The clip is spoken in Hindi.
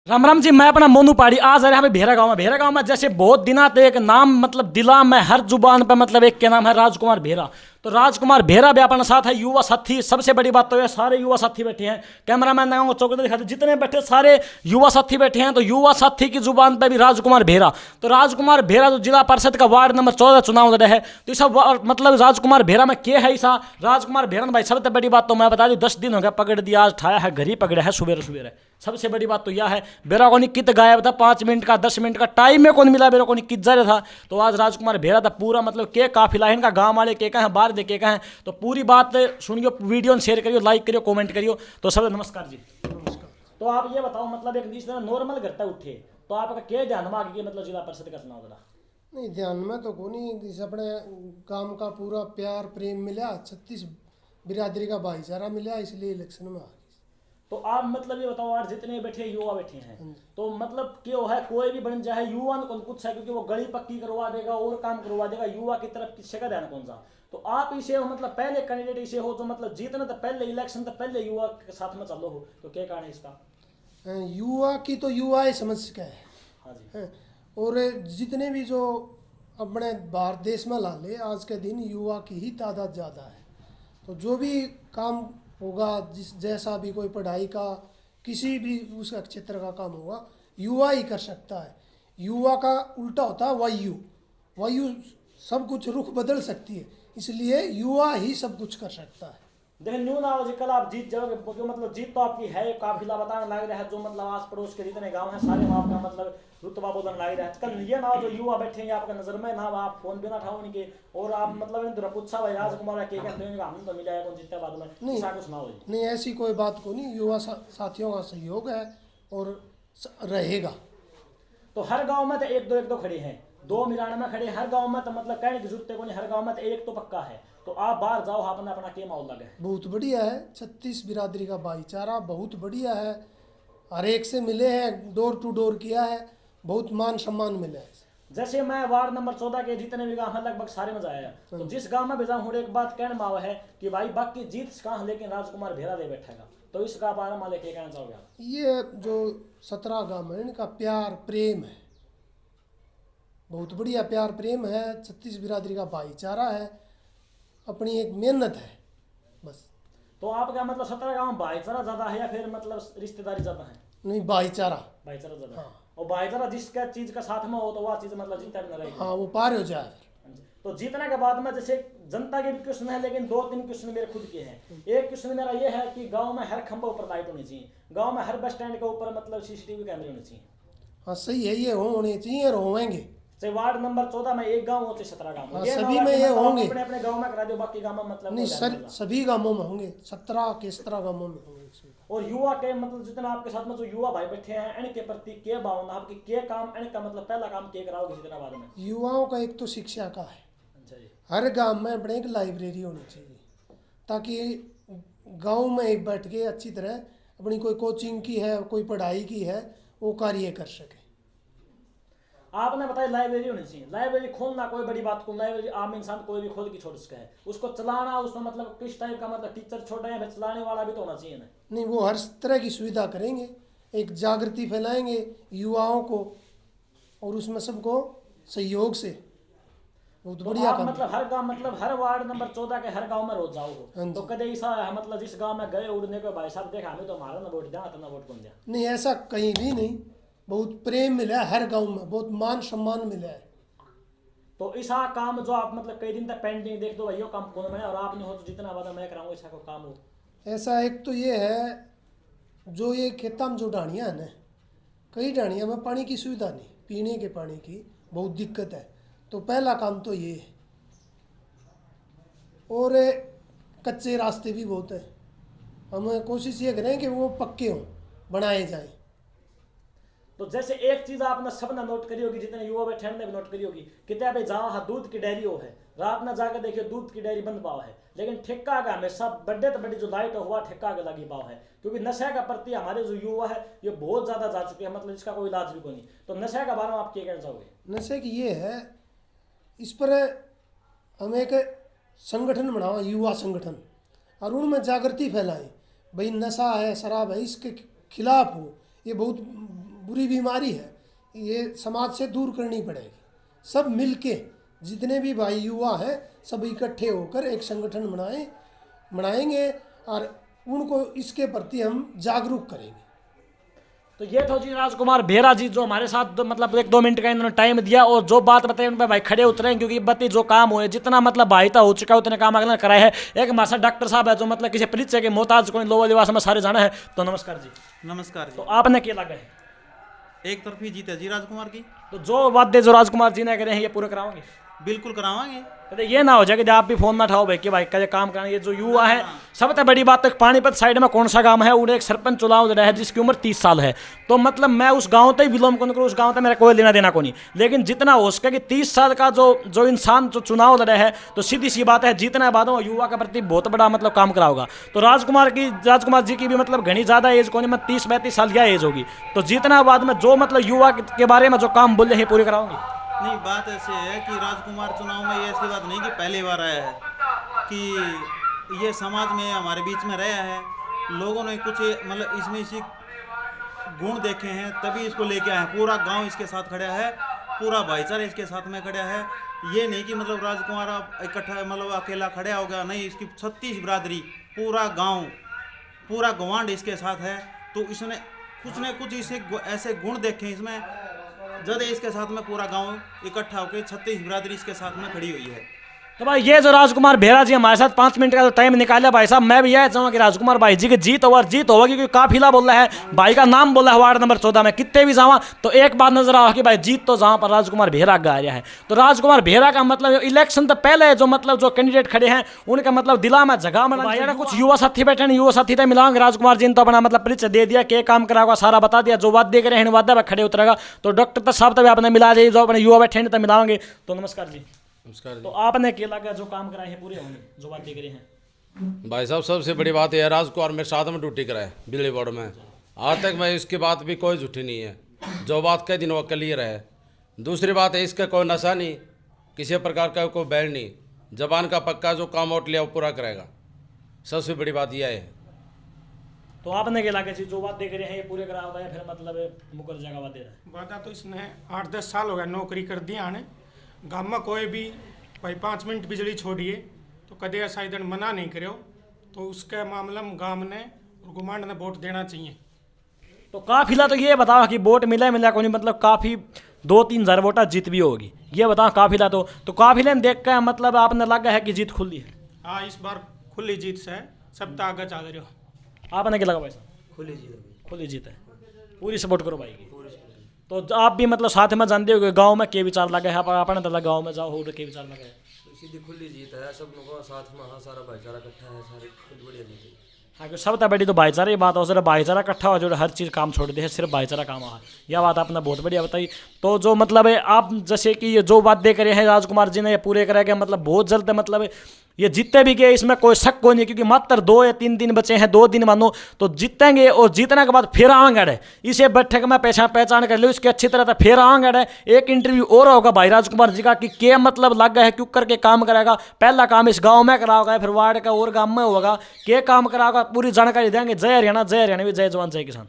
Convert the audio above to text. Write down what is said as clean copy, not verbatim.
राम राम जी, मैं अपना मोनू पहाड़ी आज आ रहा है भेरा गांव में। भेरा गांव में जैसे बहुत दिना तो एक नाम मतलब दिला में हर जुबान पे मतलब एक के नाम है राजकुमार भेरा। तो राजकुमार भेरा भी अपने साथ है, युवा साथी। सबसे बड़ी बात तो ये सारे युवा साथी बैठे हैं। कैमरामैन को चौकड़े दिखाते, जितने बैठे सारे युवा साथी बैठे हैं। तो युवा साथी की जुबान पे भी राजकुमार भेरा। तो राजकुमार भेरा जो जिला परिषद का वार्ड नंबर 14 चुनाव लड़ा है, तो इस मतलब राजकुमार भेरा में क्या है ऐसा। राजकुमार भेरा भाई सबसे बड़ी बात तो मैं बता दूं, 10 दिन हो गया पकड़ दिया, आज ठाया है, घर ही पकड़ा है सुबह सुबह। सबसे बड़ी बात तो यह है, बेरा को कित गायब था, 5 मिनट का 10 मिनट का टाइम में कौन मिला, बेरा को कित जा रहा था। तो आज राजकुमार भेरा था पूरा मतलब के काफिला है इनका, गांव वाले के कहा है, बाहर दे के कहा है। तो पूरी बात सुनियो, वीडियो शेयर करियो, लाइक करियो, कमेंट करियो। तो सब नमस्कार जी। नमस्कार। तो आप ये बताओ, मतलब एक जिस तरह नॉर्मल घटता उठे तो आपका क्या ध्यान में आ गया, मतलब जिला परिषद का चुनाव था। नहीं, ध्यान में तो को नहीं, इस अपने काम का पूरा प्यार प्रेम मिला, 36 बिरादरी का भाईचारा मिला, इसलिए इलेक्शन में आ गई। तो आप मतलब ये बताओ, आज जितने बैठे युवा बैठे हैं, तो मतलब क्यों है कोई भी बन जाए युवा कौन कुछ है, क्योंकि वो गली पक्की करवा देगा और काम करवा देगा, युवा की तरफ किससे का ध्यान कौन सा। तो आप इसे हो मतलब पहले कैंडिडेट इसे हो, जो मतलब जीतना तो पहले इलेक्शन तो पहले युवा के साथ में चलो हो, तो क्या कारण है इसका। युवा की तो युवा ही समझ सके है। हाँ जी। और जितने भी जो अपने भारत देश में ला ले, आज के दिन युवा की ही तादाद ज़्यादा है। तो जो भी काम होगा, जिस जैसा भी कोई पढ़ाई का किसी भी उसका क्षेत्र का काम होगा, युवा ही कर सकता है। युवा का उल्टा होता है वायु। वायु सब कुछ रुख बदल सकती है, इसलिए युवा ही सब कुछ कर सकता है। देखिए न्यू ना हो, कल आप जीत जाओगे, जो मतलब जीत तो आपकी है, काफिला बताने लग रहा है, जो मतलब आस पड़ोस के जितने गांव हैं सारे में आपका मतलब रुतबा बोलने लग रहा है। कल ये ना हो जो युवा बैठे हैं आपका नजर में ना, आप फोन पे ना उठाओ उनके, और आप मतलब इन पूछा भाई राजकुमार के कहते हैं हम तो मिला है कौन जीतता बाद में, नहीं कुछ ना हो। नहीं, ऐसी कोई बात को नहीं, युवा साथियों का सहयोग है और रहेगा। तो हर गांव में तो एक दो खड़े हैं, 2 मिरान में खड़े, हर गांव में तो मतलब कहने की जरूरत है कोई, हर गांव में तो एक तो पक्का है। तो आप बाहर जाओ, आपने अपना क्या माहौल लगा है। बहुत बढ़िया है, 36 बिरादरी का भाईचारा बहुत बढ़िया है। हर एक से मिले हैं, डोर टू डोर किया है, बहुत मान सम्मान मिला है। जैसे मैं वार्ड नंबर 14 के जितने भी गांव हैं लगभग सारे में जाया, तो जिस गांव में भी जाऊँ एक बात कहने में आवा है कि भाई बाकी जीत कहाँ, लेकिन राजकुमार भेरा दे बैठेगा। तो इसका बारे में लेके कहना चाहोगे आप। ये जो 17 गांव है इनका प्यार प्रेम है, बहुत बढ़िया प्यार प्रेम है, 36 बिरादरी का भाईचारा है, अपनी एक मेहनत है बस। तो आपका मतलब 17 गांव में भाईचारा ज्यादा है या फिर मतलब रिश्तेदारी ज्यादा है। नहीं, भाईचारा ज्यादा है। हाँ। और भाईचारा जिसका चीज का साथ में हो तो वह चीज मतलब जीता भी रहेगी। हाँ, वो पार हो जाए। तो जीतने के बाद में जैसे जनता के भी क्वेश्चन है, लेकिन 2-3 क्वेश्चन मेरे खुद के हैं। एक क्वेश्चन मेरा ये है कि गांव में हर खंभा ऊपर लाइट होनी चाहिए, गांव में हर बस स्टैंड के ऊपर मतलब सीसीटीवी कैमरे होने चाहिए। हाँ सही है, ये होने चाहिए और होंगे। चाहे वार्ड नंबर 14 में एक गांव हो चाहे 17 गांव, हाँ, सभी में ये होंगे। अपने अपने गांव में करा दो, बाकी गांव में मतलब नहीं सर, सभी गांवों में होंगे, 17 के 17 गांवों में होंगे। और युवा के मतलब जितना आपके साथ में जो युवा भाई बैठे हैं, इनके प्रति क्या भावना आपकी, क्या काम इनका मतलब पहला काम क्या कराओगे जितना बाद में। युवाओं का एक तो शिक्षा का है, अच्छा जी। हर गांव में अपने एक लाइब्रेरी होनी चाहिए, ताकि गांव में बैठ के अच्छी तरह अपनी कोई कोचिंग की है, कोई पढ़ाई की है, वो कार्य कर सके। आपने बताया लाइब्रेरी होनी चाहिए, लाइब्रेरी खोलना कोई बड़ी बात को, लाइब्रेरी आम इंसान कोई भी खोल के छोड़ सकता है, उसको चलाना उसमें मतलब किस टाइप का मतलब टीचर छोटा है, चलाने वाला भी तो होना चाहिए ना। नहीं, वो हर तरह की सुविधा करेंगे, एक जागृति फैलाएंगे युवाओं को, और उसमें सबको सहयोग से बहुत तो बढ़िया आप काम। मतलब हर गांव मतलब हर वार्ड नंबर 14 के हर गांव में रोज जाओ हाँ तो जी। कदे ऐसा है मतलब जिस गांव में गए उड़ने को भाई साहब देखा हमें तो हमारा ना वोट देना, तो ना वोट कौन दिया। नहीं, ऐसा कहीं भी नहीं, बहुत प्रेम मिला है हर गांव में, बहुत मान सम्मान मिला है। तो ऐसा काम जो आप मतलब कई दिन तक पेंडिंग देख दो भाई यो काम कौन बने, और आपने हो तो जितना वादा मैं कराऊंगा ऐसा को काम हो। ऐसा एक तो ये है, जो ये खेता में जो ढाणियाँ है ना, कई ढाणियाँ में पानी की सुविधा नहीं, पीने के पानी की बहुत दिक्कत है। तो पहला काम तो ये है, और कच्चे रास्ते भी बहुत है, हम कोशिश ये करें कि वो पक्के हों, बनाए जाएं। तो जैसे एक चीज आपने सबने नोट करी होगी, जितने युवा बैठे ने भी नोट करी होगी, कितने भाई जहाँ दूध की डेयरी हो है, रात में जाकर देखिए दूध की डेयरी बंद पाव है, लेकिन ठेका का हमेशा बड़े तो बड़ी जो लाइट हुआ ठेका के लगी पाव है, क्योंकि नशे का प्रति हमारे जो युवा है ये बहुत ज्यादा जा चुके हैं, मतलब इसका कोई इलाज भी कोई नहीं। तो नशे के बारे में आप क्या कहना चाहोगे। नशे की ये है, इस पर हम एक संगठन बनाओ, युवा संगठन, और उनमें जागृति फैलाएं, भाई नशा है, शराब है, इसके खिलाफ हो। ये बहुत बुरी बीमारी है, ये समाज से दूर करनी पड़ेगी। सब मिलके जितने भी भाई युवा हैं सब इकट्ठे होकर एक संगठन बनाएंगे और उनको इसके प्रति हम जागरूक करेंगे। तो ये तो जी राजकुमार बेहरा जी जो हमारे साथ मतलब 1-2 मिनट का इन्होंने टाइम दिया और जो बात बताई उन पर भाई खड़े उतरे हैं, क्योंकि बत्ती जो काम हुए जितना मतलब भाईता हो चुका है उतने काम अगला कराए है। एक हमारे साथ डॉक्टर साहब है जो मतलब किसी परिचय के मोहताज को लोअर लिबास में सारे जाना है। तो नमस्कार जी। नमस्कार तो जी। आपने क्या लगा है? एक तरफी जीत है जी राजकुमार की। तो जो वादे जो राजकुमार जी ने करे हैं ये पूरे कराओगे? बिल्कुल करावांगे। तो ये ना हो जाए कि आप भी फोन ना उठाओ भाई कि भाई का ये काम करना। ये जो युवा है सबसे बड़ी बात तो पानीपत साइड में कौन सा गांव है उन्हें एक सरपंच चुनाव रहा है जिसकी उम्र 30 साल है। तो मतलब मैं उस गांव तक बिलोंग करूँ, उस गांव तक मेरा कोई लेना देना को नहीं, लेकिन जितना हो सके कि 30 साल का जो इंसान जो चुनाव लड़ा है तो सीधी सी बात है जीतना बाद में युवा के प्रति बहुत बड़ा मतलब काम करा होगा। तो राजकुमार जी की भी मतलब घनी ज़्यादा एज को नहीं, मैं 30-32 साल की एज होगी। तो जीतना बाद में जो मतलब युवा के बारे में जो काम बोले हैं पूरे कराओगे? नहीं, बात ऐसे है कि राजकुमार चुनाव में ये ऐसी बात नहीं कि पहली बार आया है, कि ये समाज में हमारे बीच में रहा है, लोगों ने कुछ मतलब इसमें इसी गुण देखे हैं तभी इसको लेके आए हैं। पूरा गांव इसके साथ खड़ा है, पूरा भाईचारा इसके साथ में खड़ा है। ये नहीं कि मतलब राजकुमार अब इकट्ठा मतलब अकेला खड़ा हो गया, नहीं, इसकी 36 बिरादरी पूरा गाँव पूरा गवांड इसके साथ है। तो इसने कुछ न कुछ इसे ऐसे गुण देखे इसमें जब इसके साथ में पूरा गांव इकट्ठा होकर 36 बिरादरी इसके साथ में खड़ी हुई है। तो भाई ये जो राजकुमार बेहरा जी हमारे साथ 5 मिनट का जो टाइम निकाला भाई साहब, मैं भी यह चाहूँगा कि राजकुमार भाई जी की जीत हो और जीत होगा, क्योंकि काफिला बोल रहा है, भाई का नाम बोला है वार्ड नंबर 14 में कितने भी जावा तो एक बात नजर आ कि भाई जीत तो जहाँ पर राजकुमार बेहरा गा रहा है। तो राजकुमार बेहरा का मतलब इलेक्शन तो पहले जो मतलब जो कैंडिडेट खड़े हैं उनका मतलब दिला में जगह में भाई कुछ युवा साथी बैठे हैं, युवा साथी तो मिलाओगे। राजकुमार जी ने तो अपना मतलब परिचय दे दिया, क्या काम कराओगा सारा बता दिया, जो वादे करे हैं वादे में खड़े उतरेगा। तो डॉक्टर साहब तभी आपने मिला दिए, जो अपने युवा बैठे हैं तो मिलाओगे। तो नमस्कार जी। नमस्कार जी। तो आपने क्या लगा जो काम कराए हैं पूरे होंगे जो बातें करे हैं? भाई साहब सबसे बड़ी बात यह है राजकुमार मेरे साथ में ड्यूटी कराए बिजली बोर्ड में, आज तक मैं इसकी बात भी कोई झूठी नहीं है, जो बात कई दिन वो क्लियर है। दूसरी बात है इसका कोई नशा नहीं, किसी प्रकार का कोई बैन नहीं, जबान का पक्का जो काम आउट लिया वो पूरा करेगा। सबसे बड़ी बात यह है। तो आपने क्या लगा जो बातें करे हैं ये पूरे करा हुआ है फिर मतलब मुकर जगह बातें रहा? वादा तो इसने 8-10 साल हो गया नौकरी कर दी आने गाँव में, कोई भी भाई 5 मिनट बिजली छोड़िए तो कदे ऐसा इधर मना नहीं करो। तो उसके मामले में गाँव ने और गुमांड ने वोट देना चाहिए। तो काफिला तो ये बताओ कि वोट मिला को नहीं, मतलब काफ़ी 2-3 हज़ार वोटा जीत भी होगी, ये बताओ काफिला तो काफिले ने देख कर मतलब आपने लगा है कि जीत खुली है? हाँ, इस बार खुली जीत से सब तक आगे चल रहे हो। आपने क्या लगा भाई साहब? खुली जीत है, पूरी सपोर्ट करो भाई की। तो आप भी मतलब साथ में जानते हो कि गांव में के विचार लगा है, आपने तो गांव में जाओ हो के विचार लगा है? तो सीधी खुली जीत है, सब लोगों का साथ में, हाँ, सारा भाईचारा इकट्ठा है, सारी खुद बढ़िया जीत है। हाँ, क्योंकि सबसे बड़ी तो भाईचारा की बात हो, सिर्फ भाईचारा इकट्ठा हो जो हर चीज़ काम छोड़ दे है, सिर्फ भाईचारा काम आ, यह बात आपने बहुत बढ़िया बताई। तो जो मतलब है आप जैसे कि ये जो बात दे करे हैं राजकुमार जी ने ये पूरे करेंगे, मतलब बहुत जल्द मतलब ये जीतते भी गए, इसमें कोई शक को नहीं, क्योंकि मात्र 2 या 3 दिन बचे हैं, 2 दिन मानो तो जीतेंगे और जीतने के बाद फिर आएंगे। इसे बैठक में पहचान कर लो इसकी अच्छी तरह से, फिर आएंगे। एक इंटरव्यू और होगा भाई राजकुमार जी का कि क्या मतलब लग गया है, क्यों करके काम कराएगा। पहला काम इस गांव में कराओगा, फिर वार्ड का और गांव में होगा, क्या काम कराओगा, पूरी जानकारी देंगे। जय हरियाणा, जय हरियाणा, जय जवान, जय किसान।